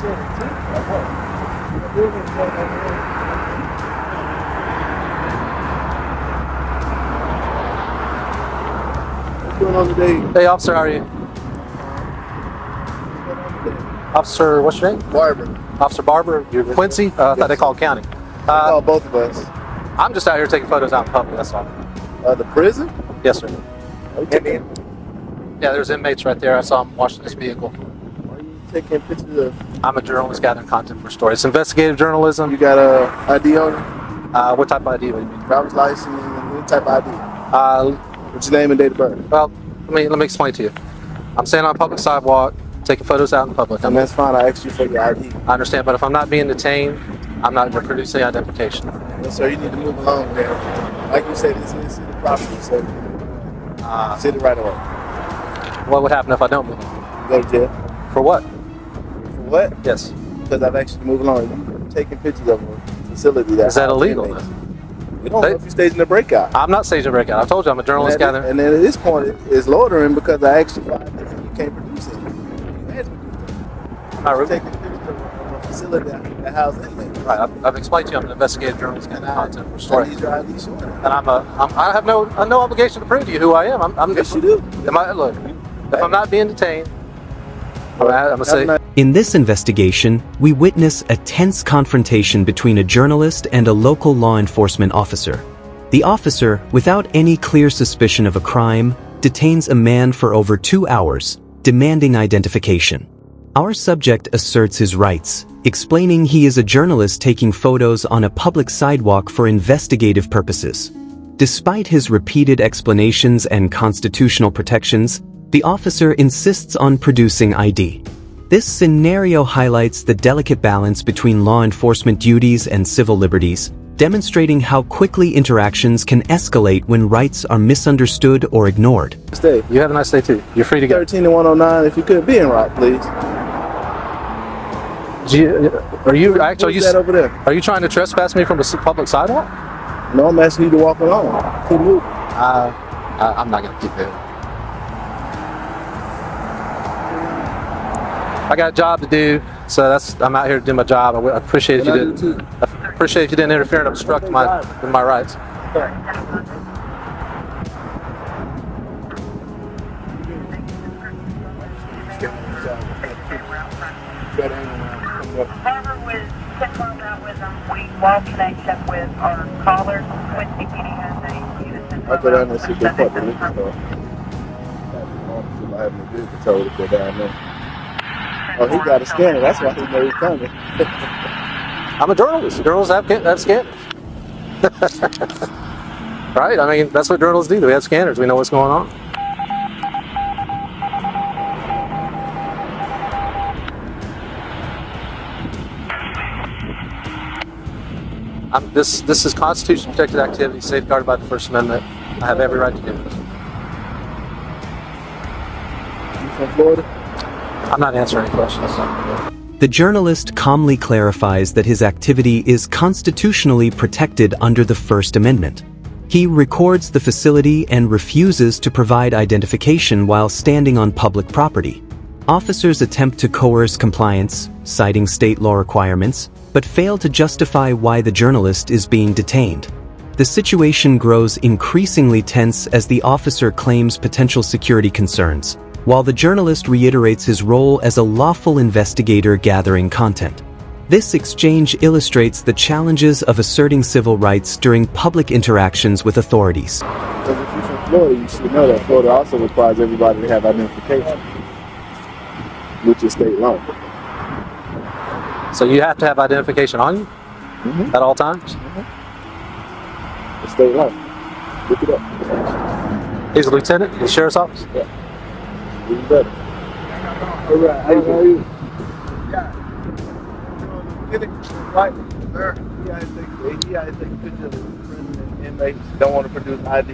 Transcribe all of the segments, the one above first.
What's going on today? Hey, officer, how are you? Officer, what's your name? Barber. Officer Barber. You're Quincy? I thought they called county. Call both of us. I'm just out here taking photos out in public, that's all. The prison? Yes, sir. Okay. Yeah, there's inmates right there. I saw them washing this vehicle. Why are you taking pictures of? I'm a journalist gathering content for stories. It's investigative journalism. You got a ID on you? What type of ID do you mean? Driver's license, any type of ID? What's your name and date of birth? Well, let me explain to you. I'm standing on a public sidewalk, taking photos out in public. And that's fine. I asked you for your ID. I understand, but if I'm not being detained, I'm not going to produce any identification. Yes, sir. You need to move along there. Like you said, this is city property, so city right away. What would happen if I don't move? Go to jail. For what? For what? Yes. Because I've actually moved along. You're taking pictures of a facility that. Is that illegal? Then? We don't know if you're staging a breakout. I'm not staging a breakout. I told you I'm a journalist gathering. And then at this point, it's loitering because I actually find that you can't produce it. You had to produce it. You're taking pictures of a facility that houses inmates. Right. I've explained to you I'm an investigative journalist gathering content for story. I need your ID showing that. And I have no obligation to prove to you who I am. Yes, you do. Look, if I'm not being detained, I'm gonna say. In this investigation, we witness a tense confrontation between a journalist and a local law enforcement officer. The officer, without any clear suspicion of a crime, detains a man for over 2 hours, demanding identification. Our subject asserts his rights, explaining he is a journalist taking photos on a public sidewalk for investigative purposes. Despite his repeated explanations and constitutional protections, the officer insists on producing ID. This scenario highlights the delicate balance between law enforcement duties and civil liberties, demonstrating how quickly interactions can escalate when rights are misunderstood or ignored. Stay. You have a nice day too. You're free to go. 13 and 109. If you could be in route, please. Are you actually? Who's that over there? Are you trying to trespass me from a public sidewalk? No, I'm asking you to walk along. Keep moving. I'm not gonna keep it. I got a job to do, so I'm out here to do my job. I appreciate if you didn't. I appreciate if you didn't interfere and obstruct my rights. However, with 10 miles out with them, we lost connection with our caller. Quincy PD has a unit. I'll go down there and see if they put the liquor store. I have no good control to go down there. Oh, he got a scanner. That's why he know he's coming. I'm a journalist. Journalists have scanners. Right? I mean, that's what journalists do. We have scanners. We know what's going on. This is constitutionally protected activity, safeguarded by the First Amendment. I have every right to do this. You from Florida? I'm not answering any questions. The journalist calmly clarifies that his activity is constitutionally protected under the First Amendment. He records the facility and refuses to provide identification while standing on public property. Officers attempt to coerce compliance, citing state law requirements, but fail to justify why the journalist is being detained. The situation grows increasingly tense as the officer claims potential security concerns, while the journalist reiterates his role as a lawful investigator gathering content. This exchange illustrates the challenges of asserting civil rights during public interactions with authorities. Because if you're from Florida, you should know that Florida also requires everybody to have identification, which is state law. So you have to have identification on you at all times? It's state law. Look it up. He's a lieutenant in the sheriff's office? Yeah. Even better. All right. How are you? Yeah. Get it right there. He had to take a picture of the prison inmates. Don't want to produce ID.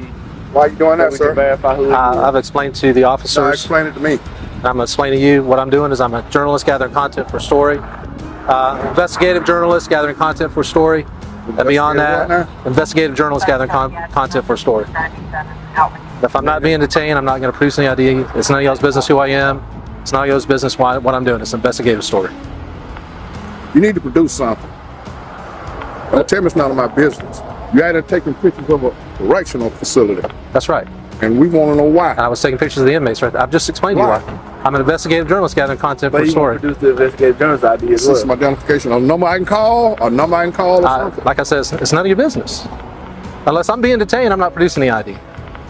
Why are you doing that, We sir? can verify who I've explained to the officers. No, explain it to me. I'm going to explain to you what I'm doing is I'm a journalist gathering content for story. Investigative journalist gathering content for story. And beyond that, investigative journalist gathering content for story. If I'm not being detained, I'm not going to produce any ID. It's none of y'all's business who I am. It's none of y'all's business what I'm doing. It's an investigative story. You need to produce something. Don't tell me it's none of my business. You had taking pictures of a correctional facility, That's right. and we want to know why. And I was taking pictures of the inmates, right? I've just explained to you Why? why. I'm an investigative journalist gathering content for But a you story. produce the investigative journalist ID as This is well. my identification. A number I can call, or something. Like I said, it's none of your business. Unless I'm being detained, I'm not producing the ID.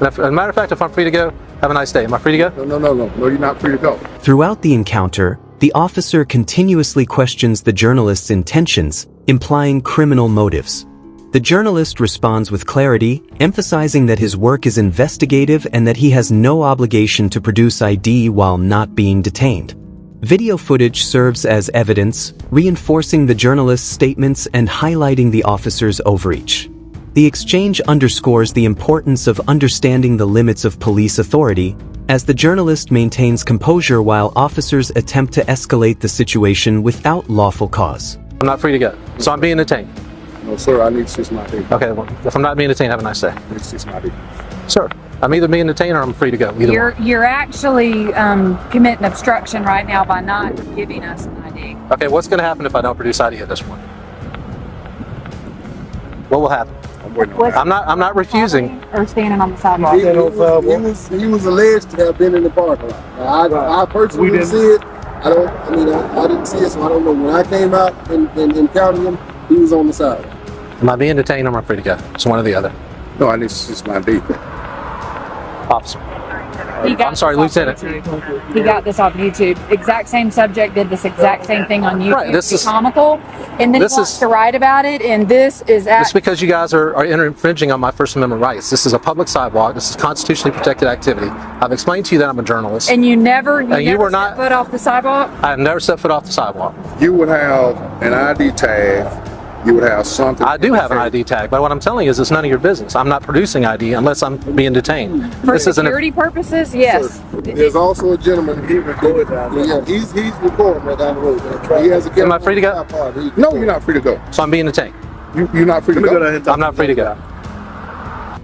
As a matter of fact, if I'm free to go, have a nice day. Am I free to go? No, you're not free to go. Throughout the encounter, the officer continuously questions the journalist's intentions, implying criminal motives. The journalist responds with clarity, emphasizing that his work is investigative and that he has no obligation to produce ID while not being detained. Video footage serves as evidence, reinforcing the journalist's statements and highlighting the officer's overreach. The exchange underscores the importance of understanding the limits of police authority, as the journalist maintains composure while officers attempt to escalate the situation without lawful cause. I'm not free to go. So I'm being detained. No, sir, I need to see my ID. Okay, well, if I'm not being detained, have a nice day. I need to see my ID. Sir, I'm either being detained or I'm free to go. Either one. You're actually committing obstruction right now by not giving us an ID. Okay, what's going to happen if I don't produce ID at this point? What will happen? I'm not refusing. Or standing on the sidewalk. He was alleged to have been in the parking lot. Now, I personally didn't see it. I didn't see it, so I don't know. When I came out and encountered him, he was on the side. Am I being detained or am I free to go? It's one or the other. No, I need to see my ID. Officer. He got I'm sorry, this off Lieutenant. YouTube. He got this off YouTube. Exact same subject, did this exact same thing on YouTube. Right, this is comical. And then he this wants is- to write about it, and this is It's because you guys are infringing on my First Amendment rights. This is a public sidewalk. This is constitutionally protected activity. I've explained to you that I'm a journalist. And you never were not- stepped foot off the sidewalk? I have never set foot off the sidewalk. You would have an ID tag. You would have something. I do have an ID tag, but what I'm telling you is it's none of your business. I'm not producing ID unless I'm being detained. For This isn't security purposes, yes. There's also a gentleman. He recorded down there. Yeah, he's recording right down the road. He has a Am I free to go? No, you're not free to go. So I'm being detained. You're not free to go. I'm not free to go.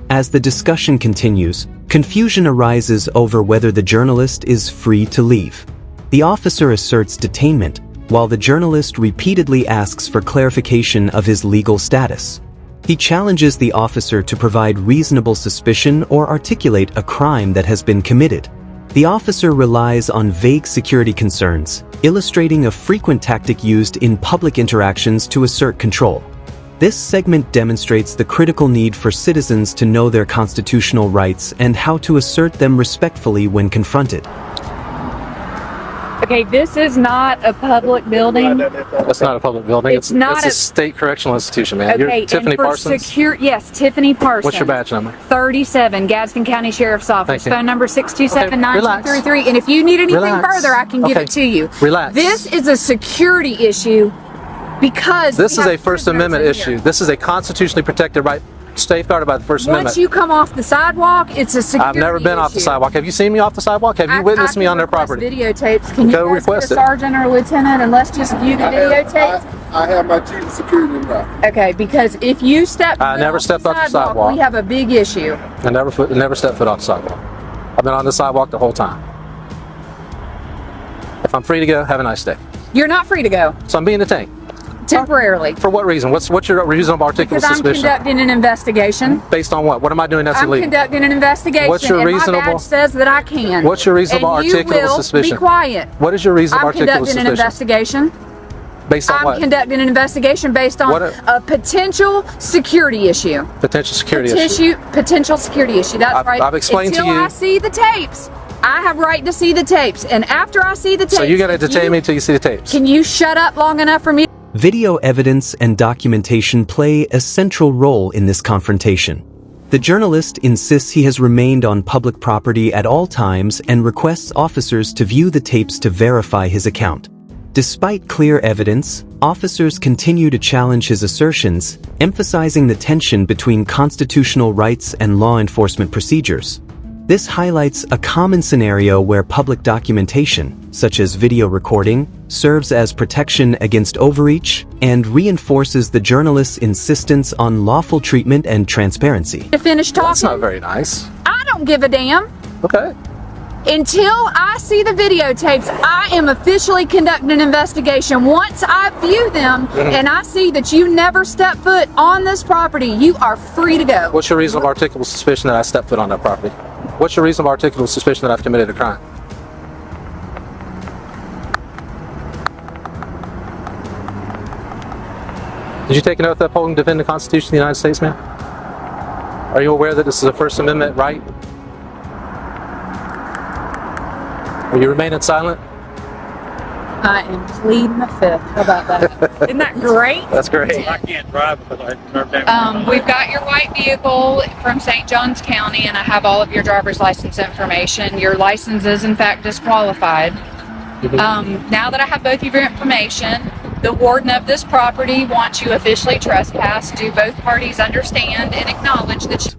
As the discussion continues, confusion arises over whether the journalist is free to leave. The officer asserts detainment, while the journalist repeatedly asks for clarification of his legal status. He challenges the officer to provide reasonable suspicion or articulate a crime that has been committed. The officer relies on vague security concerns, illustrating a frequent tactic used in public interactions to assert control. This segment demonstrates the critical need for citizens to know their constitutional rights and how to assert them respectfully when confronted. Okay, this is not a public building. That's not a public building. It's not It's a state correctional institution, man. Okay, You're Tiffany and for Parsons. yes, Tiffany Parsons. What's your badge number? 37, Gadsden County Sheriff's Office. Thank you. Phone number 627-9233. And if you need anything Relax. further, I can give Okay. it to you. Relax. This is a security issue because This we is have a First prisoners Amendment in here. issue. This is a constitutionally protected right, safeguarded by the First Once Amendment. you come off the sidewalk, it's a security I've never been off the issue. sidewalk. Have you seen me off the sidewalk? Have you witnessed me on their property? Videotapes. Can you Go guys request get it. a sergeant or lieutenant and let's just view the videotapes? I have my chief of security in there. Okay, because if you step I never stepped off the sidewalk. we have a big issue. I never stepped foot off the sidewalk. I've been on the sidewalk the whole time. If I'm free to go, have a nice day. You're not free to go So I'm being detained. temporarily. For what reason? What's your reasonable articulable Because I'm suspicion? conducting an investigation. Based on what? What am I doing that's I'm illegal? conducting an investigation. What's your and reasonable- my badge says that I can. What's your reasonable and you articulable will suspicion? Be quiet. What is your reasonable I'm articulable conducting an suspicion? investigation. Based on I'm what? conducting an investigation based on What a potential security issue. Potential security issue. Potential security issue. That's I've- right. I've explained to Until you- I see the tapes, I have right to see the tapes. And after I see the tapes, So you got to detain me until you see the tapes. Can you shut up long enough for me? Video evidence and documentation play a central role in this confrontation. The journalist insists he has remained on public property at all times and requests officers to view the tapes to verify his account. Despite clear evidence, officers continue to challenge his assertions, emphasizing the tension between constitutional rights and law enforcement procedures. This highlights a common scenario where public documentation, such as video recording, serves as protection against overreach and reinforces the journalist's insistence on lawful treatment and transparency. To finish talking? That's not very nice. I don't give a damn. Okay. Until I see the videotapes, I am officially conducting an investigation. Once I view them and I see that you never step foot on this property, you are free to go. What's your reasonable articulable suspicion that I stepped foot on that property? What's your reasonable articulable suspicion that I've committed a crime? Did you take an oath upholding and defend the Constitution of the United States, ma'am? Are you aware that this is a First Amendment right? Are you remaining silent? I am pleading the fifth. How about that? Isn't that great? That's great. I can't drive because I've never been. We've got your white vehicle from St. Johns County, and I have all of your driver's license information. Your license is in fact disqualified. Now that I have both of your information, the warden of this property wants you officially trespassed. Do both parties understand and acknowledge that you...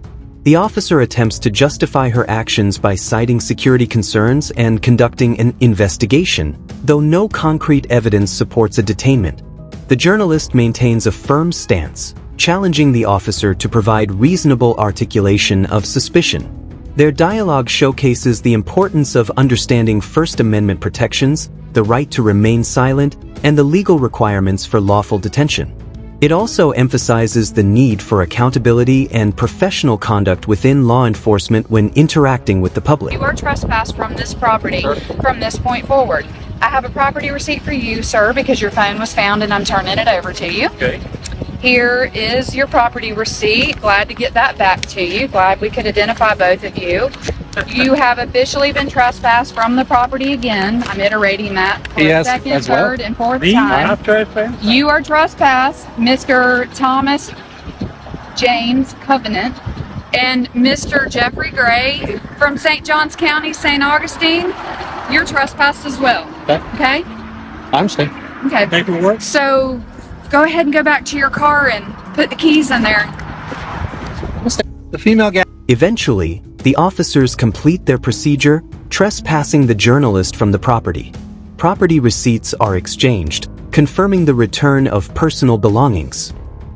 The officer attempts to justify her actions by citing security concerns and conducting an investigation, though no concrete evidence supports a detainment. The journalist maintains a firm stance, challenging the officer to provide reasonable articulation of suspicion. Their dialogue showcases the importance of understanding First Amendment protections, the right to remain silent, and the legal requirements for lawful detention. It also emphasizes the need for accountability and professional conduct within law enforcement when interacting with the public. You are trespassed from this property from this point forward. I have a property receipt for you, sir, because your phone was found and I'm turning it over to you. Okay. Here is your property receipt. Glad to get that back to you. Glad we could identify both of you. You have officially been trespassed from the property again. I'm iterating that for the second, third, and fourth time. I'm trespassed? You are trespassed, Mr. Thomas James Covenant and Mr. Jeffrey Gray from St. Johns County, St. Augustine. You're trespassed as well. Okay? I understand. Okay. Paperwork? So go ahead and go back to your car and put the keys in there. The female guy. Eventually, the officers complete their procedure, trespassing the journalist from the property. Property receipts are exchanged, confirming the return of personal belongings.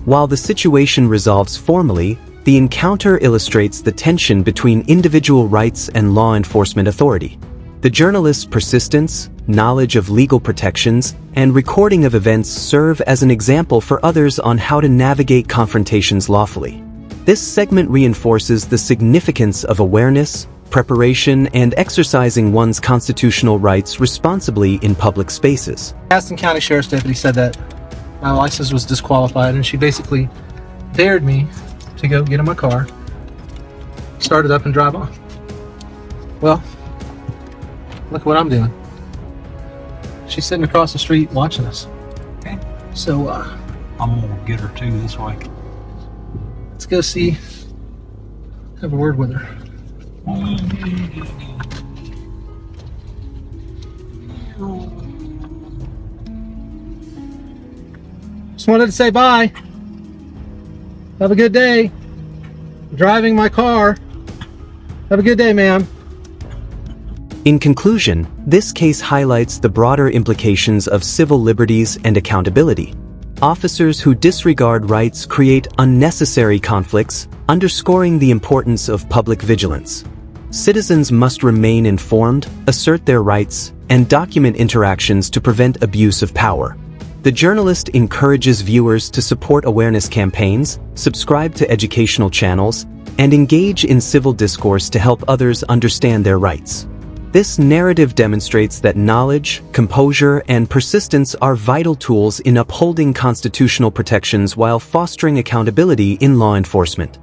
While the situation resolves formally, the encounter illustrates the tension between individual rights and law enforcement authority. The journalist's persistence, knowledge of legal protections, and recording of events serve as an example for others on how to navigate confrontations lawfully. This segment reinforces the significance of awareness, preparation, and exercising one's constitutional rights responsibly in public spaces. Gaston County Sheriff's Deputy said that my license was disqualified, and she basically dared me to go get in my car, start it up, and drive off. Well, look what I'm doing. She's sitting across the street watching us. Okay. So, I'm gonna get her too this way. let's go see, have a word with her. Just wanted to say bye. Have a good day. Driving my car. Have a good day, ma'am. In conclusion, this case highlights the broader implications of civil liberties and accountability. Officers who disregard rights create unnecessary conflicts, underscoring the importance of public vigilance. Citizens must remain informed, assert their rights, and document interactions to prevent abuse of power. The journalist encourages viewers to support awareness campaigns, subscribe to educational channels, and engage in civil discourse to help others understand their rights. This narrative demonstrates that knowledge, composure, and persistence are vital tools in upholding constitutional protections while fostering accountability in law enforcement.